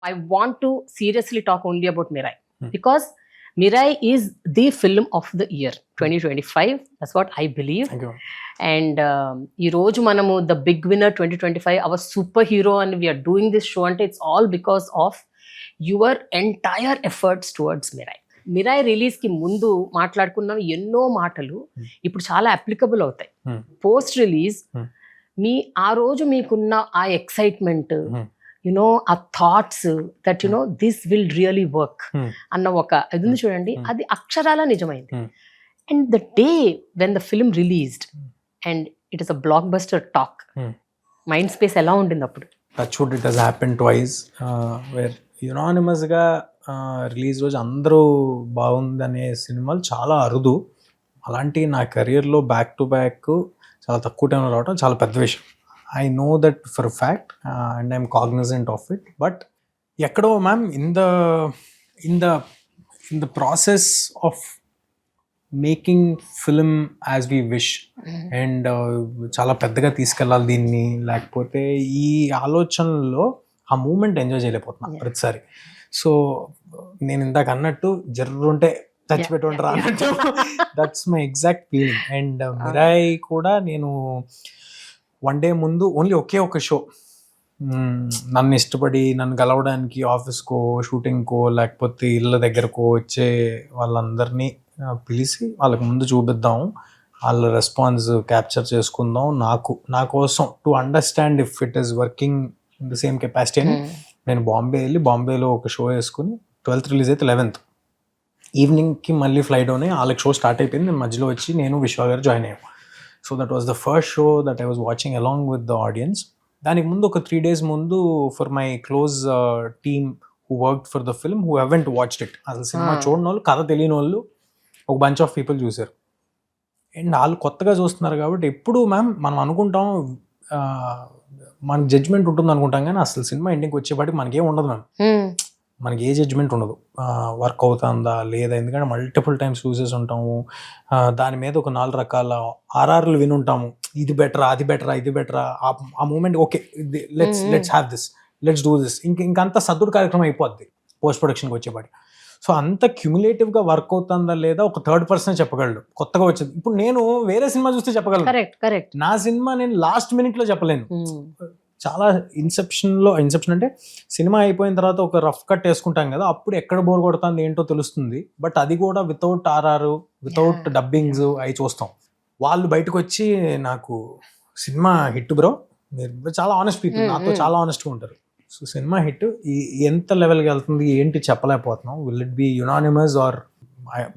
I want to seriously talk only about Mirai because Mirai is the film of the year 2025. That's what I believe. Thank you. And ఈ రోజు మనము the big winner 2025 our super hero and we're doing this show అంటే it's all because of your entire efforts towards Mirai release కి ముందు మాట్లాడుకున్న ఎన్నో మాటలు ఇప్పుడు చాలా అప్లికబుల్ అవుతాయి. పోస్ట్ రిలీజ్ మీ ఆ రోజు మీకున్న ఆ ఎక్సైట్మెంట్ యునో ఆ thoughts that you know this will really work అన్న ఒక ఇది ఉంది చూడండి, అది అక్షరాల నిజమైంది. And the day when the film released and it is a blockbuster talk, mind space ఎలా ఉండింది అప్పుడు? Touchwood it has happen twice where యునానిమస్గా రిలీజ్ రోజు అందరూ బాగుందనే సినిమాలు చాలా అరుదు. అలాంటి నా కెరియర్లో బ్యాక్ టు బ్యాక్ చాలా తక్కువ టైంలో రావడం చాలా పెద్ద విషయం. I know that for a fact and I'm cognizant of it. But ఎక్కడో ma'am in the process of making film as we wish and చాలా పెద్దగా తీసుకెళ్ళాలి దీన్ని, లేకపోతే ఈ ఆలోచనలో ఆ మూమెంట్ ఎంజాయ్ చేయలేకపోతున్నా ప్రతిసారి. సో నేను ఇందాక అన్నట్టు జర్రుంటే చచ్చిపెట్టుంటారా అన్నట్టు that's my exact feeling. And Mirai కూడా నేను వన్ డే ముందు ఓన్లీ ఒకే ఒక షో, నన్ను ఇష్టపడి నన్ను గెలవడానికి ఆఫీస్కో షూటింగ్కో లేకపోతే ఇళ్ళ దగ్గరకో వచ్చే వాళ్ళందరినీ పిలిచి వాళ్ళకి ముందు చూపిద్దాం, వాళ్ళ రెస్పాన్స్ క్యాప్చర్ చేసుకుందాం, నా కోసం to understand if it is working in the same capacity అని నేను బాంబేలో ఒక షో వేసుకుని 12th రిలీజ్ అయితే 11th ఈవినింగ్కి మళ్ళీ ఫ్లైట్ అవునాయి. వాళ్ళకి షో స్టార్ట్ అయిపోయింది, నేను మధ్యలో వచ్చి నేను విశ్వ గారు జాయిన్ అయ్యాము. So that was the first show that I was watching along with the audience. దానికి ముందు ఒక 3 days ముందు for my close team who worked for the film who haven't watched it, అసలు సినిమా చూడని వాళ్ళు, కథ తెలియని వాళ్ళు ఒక బంచ్ ఆఫ్ పీపుల్ చూశారు. అండ్ వాళ్ళు కొత్తగా చూస్తున్నారు కాబట్టి ఎప్పుడు మ్యామ్ మనం అనుకుంటాం మనకి జడ్జ్మెంట్ ఉంటుంది అనుకుంటాం, కానీ అసలు సినిమా ఎండింగ్కి వచ్చేపాటికి మనకేం ఉండదు మ్యామ్, మనకి ఏ జడ్జ్మెంట్ ఉండదు, వర్క్ అవుతుందా లేదా, ఎందుకంటే మల్టిపుల్ టైమ్స్ చూసేసి ఉంటాము. దాని మీద ఒక 4 రకాల ఆర్ఆర్లు విని ఉంటాము, ఇది బెటరా అది బెటరా ఇది బెటరా, ఆ moment okay let's have this let's do this, ఇంకంతా సద్దుడు కార్యక్రమం అయిపోద్ది పోస్ట్ ప్రొడక్షన్కి వచ్చేపాటి. సో అంత క్యూములేటివ్గా వర్క్ అవుతుందా లేదా ఒక థర్డ్ పర్సన్ చెప్పగలడు కొత్తగా వచ్చేది. ఇప్పుడు నేను వేరే సినిమా చూస్తే చెప్పగలను, నా సినిమా నేను లాస్ట్ మినిట్లో చెప్పలేను. చాలా ఇన్సెప్షన్ అంటే సినిమా అయిపోయిన తర్వాత ఒక రఫ్ కట్ వేసుకుంటాం కదా, అప్పుడు ఎక్కడ బోర్ కొడుతుంది ఏంటో తెలుస్తుంది. బట్ అది కూడా వితౌట్ ఆర్ఆర్ వితౌట్ డబ్బింగ్స్ అవి చూస్తాం. వాళ్ళు బయటకు వచ్చి నాకు సినిమా హిట్ బ్రో, మీరు చాలా ఆనెస్ట్ పీపుల్, నాతో చాలా ఆనెస్ట్గా ఉంటారు. సో సినిమా హిట్ ఎంత లెవెల్కి వెళ్తుంది ఏంటి చెప్పలేకపోతున్నాం. Will it be unanimous or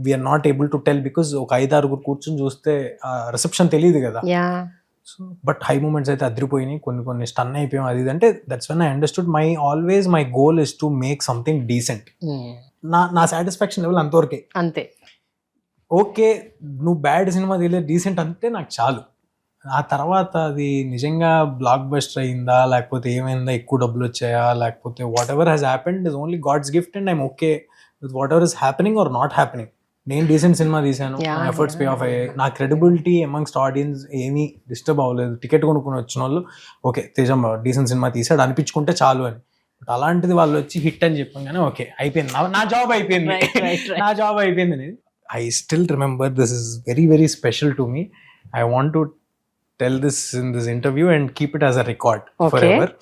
we're not able to tell because ఒక 5-6 కూర్చొని చూస్తే రిసెప్షన్ తెలియదు కదా. సో బట్ హై మూమెంట్స్ అయితే అదిరిపోయినాయి, కొన్ని స్టన్ అయిపోయాం. అది అంటే that's when I understood my goal is to make something decent. నా సాటిస్ఫాక్షన్ లెవెల్ అంతవరకే, అంతే. ఓకే నువ్వు బ్యాడ్ సినిమా తెలియదు, డీసెంట్ అంటే నాకు చాలు. ఆ తర్వాత అది నిజంగా బ్లాక్ బస్టర్ అయిందా లేకపోతే ఏమైందా, ఎక్కువ డబ్బులు వచ్చాయా లేకపోతే whatever has happened is only God's gift and I'm okay with whatever is happening or not happening. నేను డీసెంట్ సినిమా తీశాను, నా ఎఫర్ట్స్ పే ఆఫ్ అయ్యాయి, నా క్రెడిబిలిటీ అమంగ్స్ట్ ఆడియన్స్ ఏమీ డిస్టర్బ్ అవ్వలేదు. టికెట్ కొనుక్కుని వచ్చిన వాళ్ళు ఓకే తేజం డీసెంట్ సినిమా తీసాడు అనిపించుకుంటే చాలు అని. బట్ అలాంటిది వాళ్ళు వచ్చి హిట్ అని చెప్పగానే ఓకే అయిపోయింది, నా జాబ్ అయిపోయింది, నా జాబ్ అయిపోయింది అనేది. I still remember this is very very special to me. I want to tell this in this interview and keep it as a record for ever.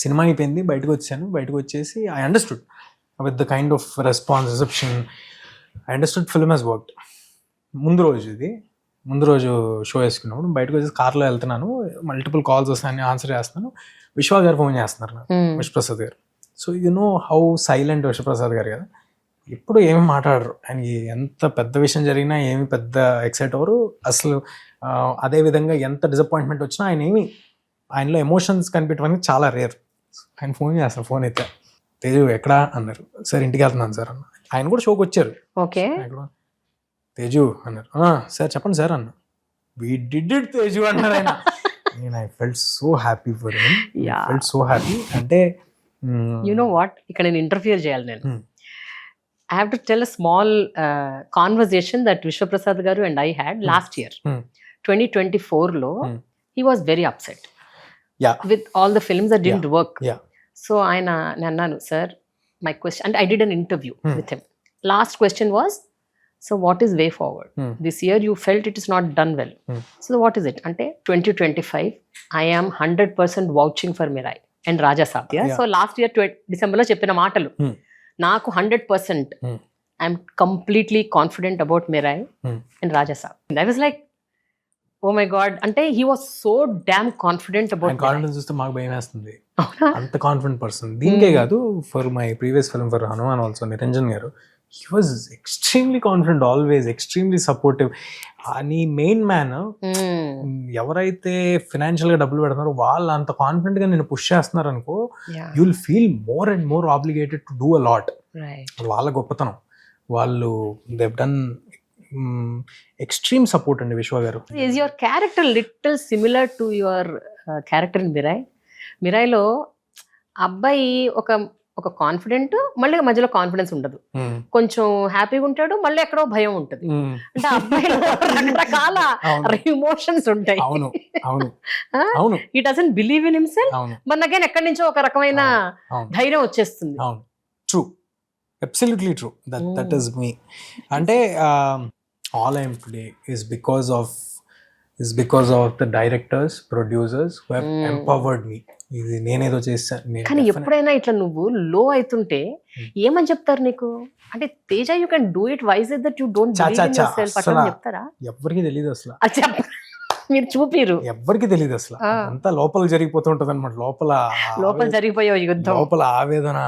Cinema అయిపోయింది, బయటకు వచ్చేసి I understood with the kind of response reception, I understood film has worked. ముందు రోజు show వేసుకున్నప్పుడు బయటకు వచ్చేసి కార్లో వెళ్తున్నాను, మల్టిపుల్ కాల్స్ వస్తాయని ఆన్సర్ చేస్తున్నాను. విశ్వ గారు ఫోన్ చేస్తున్నారు నాకు, విశ్వప్రసాద్ గారు. So you know how silent Vishwaprasad గారు కదా, ఎప్పుడు ఏమి మాట్లాడరు. ఆయనకి ఎంత పెద్ద విషయం జరిగినా ఏమి పెద్ద ఎక్సైట్ అవ్వరు అసలు. అదేవిధంగా ఎంత డిసప్పాయింట్మెంట్ వచ్చినా ఆయనలో ఎమోషన్స్ కనిపించడానికి చాలా రేర్. ఆయన ఫోన్ చేస్తారు, ఫోన్ అయితే తేజు ఎక్కడా అన్నారు, సార్ ఇంటికి వెళ్తున్నాను సార్ అన్న. ఆయన కూడా షోకి వచ్చారు, తేజు అన్నారు, సార్ చెప్పండి సార్ అన్న. వి డిడ్ ఇట్ తేజు అన్నారు ఆయన. నేను I felt so happy for him, felt so happy. అంటే యు నో వాట్, ఇక్కడ నేను ఇంటర్ఫియర్ చేయాలి. నేను I have to tell a small conversation that Vishwaprasad garu and I had last year, 2024 lo. He was very upset with all the films that didn't work. So ఆయన నేను అన్నాను sir my question అంటే I did an interview with him last question was so what is way forward this year you felt it is not done well so what is it అంటే 2025 I am 100% vouching for Mirai and Raja Saab so last year డిసెంబర్లో చెప్పిన మాటలు నాకు 100% I'm completely confident about Mirai and Raja Saab I was like oh my god అంటే he was so damn confident about confidence చూస్తే మాకు భయం వేస్తుంది అంత కాన్ఫిడెంట్ పర్సన్ దీనికే కాదు for my previous film for Hanuman also Niranjan garu he was extremely confident always extremely supportive నీ main man ఎవరైతే ఫినాన్షియల్ గా డబ్బులు పెడుతున్నారో వాళ్ళు అంత కాన్ఫిడెంట్ గా నేను పుష్ చేస్తున్నారు అనుకో you will feel more and more obligated to do a lot వాళ్ళ గొప్పతనం వాళ్ళు దెవ్ డన్ ఎక్స్ట్రీమ్ సపోర్ట్ అండి Vishwa garu. Is your character little similar to your character in Mirai. మిరాయ్లో అబ్బాయి ఒక కాన్ఫిడెంట్ మళ్ళీ మధ్యలో కాన్ఫిడెన్స్ ఉండదు, కొంచెం హ్యాపీగా ఉంటాడు మళ్ళీ ఎక్కడో భయం ఉంటుంది. అంటే అబ్బాయిలో రకరకాల ఎమోషన్స్ ఉంటాయి. He doesn't believe in himself, but again ఎక్కడి నుంచో ఒక రకమైన ధైర్యం వచ్చేస్తుంది. True, absolutely true. That is me. అంటే all I am today is because of the directors, producers who have empowered me. ఇది నేనేదో చేస్తాను. కానీ ఎప్పుడైనా ఇట్లా నువ్వు లో అవుతుంటే ఏమని చెప్తారు నీకు? అంటే Teja you can do it, why is it that you don't believe in yourself అట్లా చెప్తారా? ఎవరికి తెలియదు అసలు, మీరు చూపిరు, ఎవరికి తెలియదు అసలు. అంతా లోపల జరిగిపోతుంటది అనమాట. లోపల జరిగిపోయే యుద్ధం, లోపల ఆవేదన,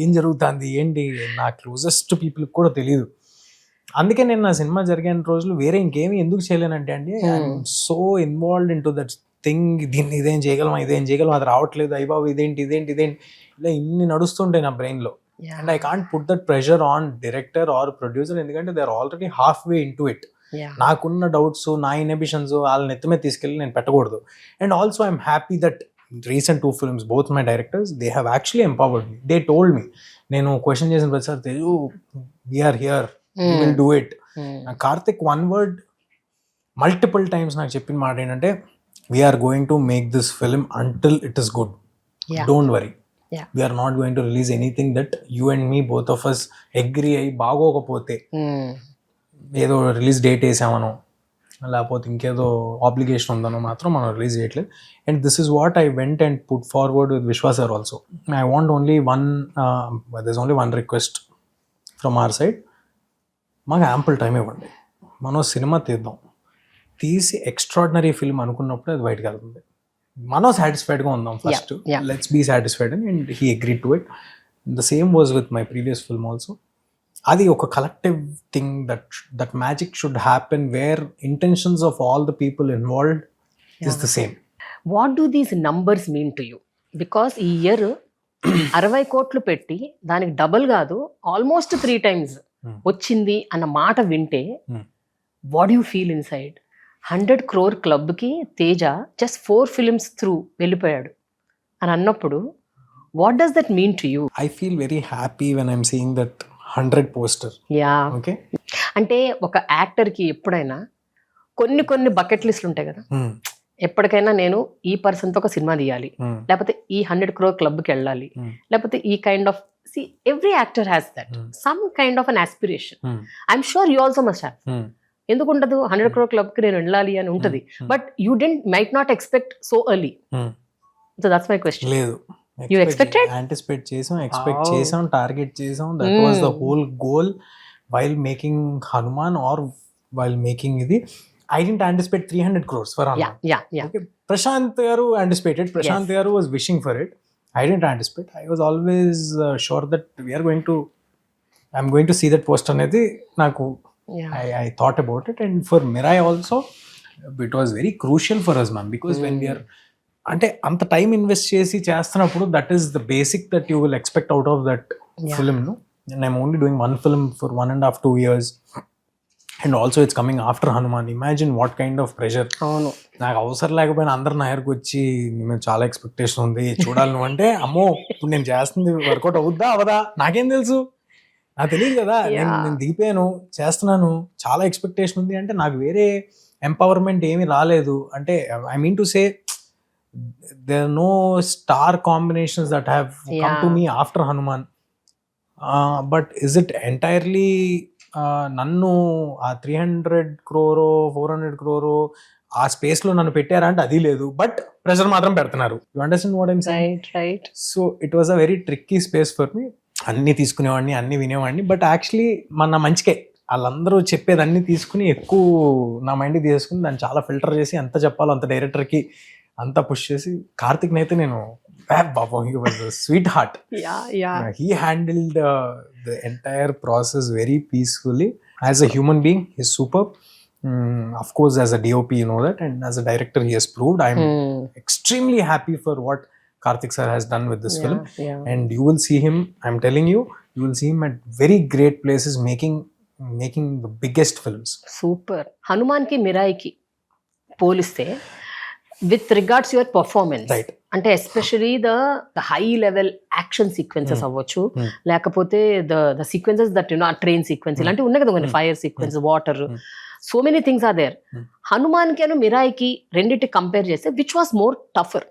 ఏం జరుగుతుంది ఏంటి నా క్లోజెస్ట్ పీపుల్ కూడా తెలియదు. అందుకే నేను నా సినిమా జరిగిన రోజులు వేరే ఇంకేమి ఎందుకు చేయలేనంటే అండి, I'm so involved in to that thing. దీన్ని ఇదేం చేయగలం, అది రావట్లేదు, అయ్యబాబు ఇదేంటి ఇలా ఇన్ని నడుస్తుంటాయి నా బ్రెయిన్లో. And I can't put that pressure on director or producer, ఎందుకంటే they are already half way into it. నాకున్న డౌట్స్, నా ఇన్హిబిషన్స్ వాళ్ళని ఎత్తుమే తీసుకెళ్ళి నేను పెట్టకూడదు. And also I'm happy that recent 2 films, both my directors, they have actually empowered me. They told me, నేను question చేసిన ప్రతిసారి Teju we are here, we will do it. Karthik one word multiple times నాకు చెప్పిన మాట ఏంటంటే, we are going to make this film until it is good. Don't worry, we are not going to release anything that you and me, both of us agree అయ్యి బాగోకపోతే ఏదో release date వేసామనో లేకపోతే ఇంకేదో obligation ఉందనో మాత్రం మనం release చేయట్లేదు. And this is what I went and put forward with Vishwa sir also. I want only one request from our side. మాకు ample time ఇవ్వండి, మనం సినిమా తీసి ఎక్స్ట్రాడినరీ ఫిల్మ్ అనుకున్నప్పుడు అది బయటకు వెళ్తుంది. మనం సాటిస్ఫైడ్గా ఉందాం first, let's be satisfied. And he agreed to it. The same was with my previous film also. అది ఒక collective thing, that magic should happen where intentions of all the people involved is the same. What do these numbers mean to you? Because ఈ year 60 కోట్లు పెట్టి దానికి double కాదు almost 3 times వచ్చింది అన్న మాట వింటే what you feel in side? 100 crore క్లబ్కి తేజ జస్ట్ 4 films త్రూ వెళ్ళిపోయాడు అని అన్నప్పుడు what does that mean to you? I feel very happy when I'm seeing that 100 poster. Okay, అంటే ఒక యాక్టర్కి ఎప్పుడైనా కొన్ని బకెట్ లిస్టులు ఉంటాయి కదా. ఎప్పటికైనా నేను ఈ పర్సన్తో ఒక సినిమా తీయాలి, లేకపోతే ఈ 100 crore క్లబ్కి వెళ్ళాలి, లేకపోతే ఈ kind of every actor has that some kind of an aspiration. I'm sure you also must have. ఎందుకు ఉండదు? 100 crore క్లబ్కి నేను వెళ్ళాలి అని ఉంటుంది, but you might not expect so early. So that's my question. లేదు, you expected, anticipate చేసాం, target చేసాం. That was the whole goal while making Hanuman or while making ఇది. I didn't anticipate 300 crores for Hanuman. Okay, Prashant garu anticipated. Prashant garu was wishing for it. I didn't anticipate. I was always sure that I'm going to see that post anedi naku. I thought about it. And for Mirai also it was very crucial for us, ma'am, because when we are అంటే అంత time invest చేసి చేస్తున్నప్పుడు that is the basic that you will expect out of that film. And I'm only doing 1 film for 1.5-2 years. And also it's coming after Hanuman. Imagine what kind of pressure. నాకు అవసరం లేకపోయినా అందరు నా దగ్గరకు వచ్చి మేము చాలా ఎక్స్పెక్టేషన్ ఉంది చూడాలి నువ్వు అంటే, అమ్మో ఇప్పుడు నేను చేస్తుంది వర్కౌట్ అవుద్దా అవదా నాకేం తెలుసు, నాకు తెలియదు కదా. నేను దిగిపోయాను, చేస్తున్నాను, చాలా ఎక్స్పెక్టేషన్ ఉంది అంటే నాకు వేరే ఎంపవర్మెంట్ ఏమీ రాలేదు. అంటే I mean to say there are no star combinations that have come to Yeah. me after Hanuman. But is it entirely నన్ను ఆ 300 crore 400 crore ఆ స్పేస్ లో నన్ను పెట్టారా అంటే అది లేదు, బట్ ప్రెషర్ మాత్రం పెడుతున్నారు. You understand what I'm saying? Right. So it was a very tricky space for me. అన్ని తీసుకునేవాడిని, అన్ని వినేవాడిని, బట్ యాక్చువల్లీ మన మంచికే వాళ్ళందరూ చెప్పేది అన్ని తీసుకుని ఎక్కువ నా మైండ్కి తీసుకుని దాన్ని చాలా ఫిల్టర్ చేసి ఎంత చెప్పాలో అంత డైరెక్టర్కి అంతా పుష్ చేసి, కార్తిక్ని అయితే నేను బాబా he was sweet heart. Yeah. He handled the entire process very peacefully. As a human being, he's superb. Of course, as a DOP, you know that, and as a director, he has proved. I'm extremely happy for what Karthik sir has done with this film. Yeah. And you will see him, I'm telling you, you will see him at very great places making the biggest films. Super. Hanuman కి మిరాయి కి పోలిస్తే with regards your performance, Right. అంటే especially the high level action sequences అవ్వచ్చు, లేకపోతే the sequences that you know train sequence ఇలాంటివి ఉన్నాయి కదా, కొన్ని fire sequence, water, so many things are there. Hanuman కి మిరాయి కి రెండింటి కంపేర్ చేస్తే విచ్ వాస్ మోర్ టఫర్?